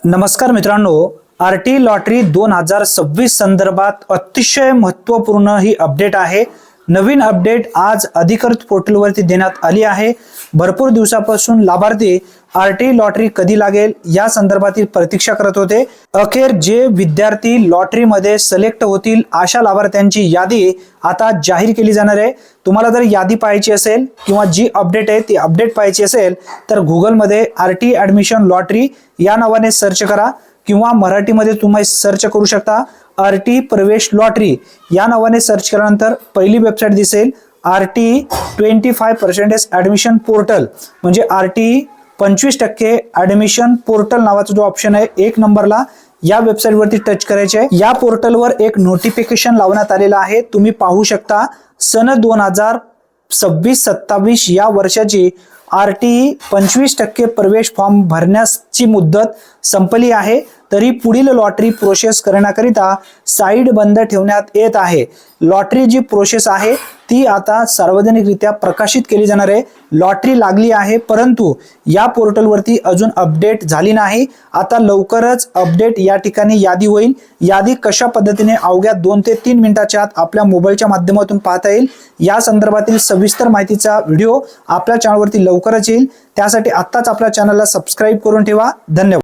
नमस्कार मित्रांनो, RT lottery 2026 संदर्भात अतिशय महत्त्वपूर्ण ही अपडेट आहे। नवीन अपडेट आज अधिकृत पोर्टलवरती देण्यात आली आहे। भरपूर दिवसापासून लाभार्थी आरटी लॉटरी कधी लागेल या संदर्भातील प्रतीक्षा करत होते। अखेर जे विद्यार्थी लॉटरीमध्ये सिलेक्ट होतील अशा लाभार्थ्यांची यादी आता जाहीर केली जाणार आहे। तुम्हाला जर यादी पाहायची असेल किंवा जी अपडेट आहे ती अपडेट पाहायची असेल तर गुगलमध्ये आरटी ॲडमिशन लॉटरी या नावाने सर्च करा किंवा मराठीमध्ये तुम्ही सर्च करू शकता आरटी प्रवेश लॉटरी या नावाने सर्च केल्यानंतर पहिली वेबसाईट दिसेल आरटी 25% ॲडमिशन पोर्टल, म्हणजे आरटी 25% ॲडमिशन पोर्टल नावाचा जो ऑप्शन आहे एक नंबरला या वेबसाईट वरती टच करायचे आहे। या पोर्टलवर एक नोटिफिकेशन लावण्यात आलेला आहे, तुम्ही पाहू शकता। सन 2026-27 या वर्षाची आरटी 25% प्रवेश फॉर्म भरण्याची मुदत संपली आहे, तरी पुढील लॉटरी प्रोसेस करण्याकरिता साइट बंद ठेवण्यात येत आहे। लॉटरी जी प्रोसेस आहे ती आता सार्वजनिकरित्या प्रकाशित केली जाणार आहे। लॉटरी लागली आहे परंतु या पोर्टलवरती अजून अपडेट झाली नाही। आता लवकरच अपडेट या ठिकाणी यादी होईल। यादी कशा पद्धतीने अवघ्या 2 ते 3 मिनिटाच्या आत आपल्या मोबाईलच्या माध्यमातून पाहता येईल या संदर्भातील सविस्तर माहितीचा व्हिडिओ आपल्या चॅनलवरती लवकरच येईल। त्यासाठी आत्ताच आपल्या चॅनलला सबस्क्राइब करून ठेवा। धन्यवाद।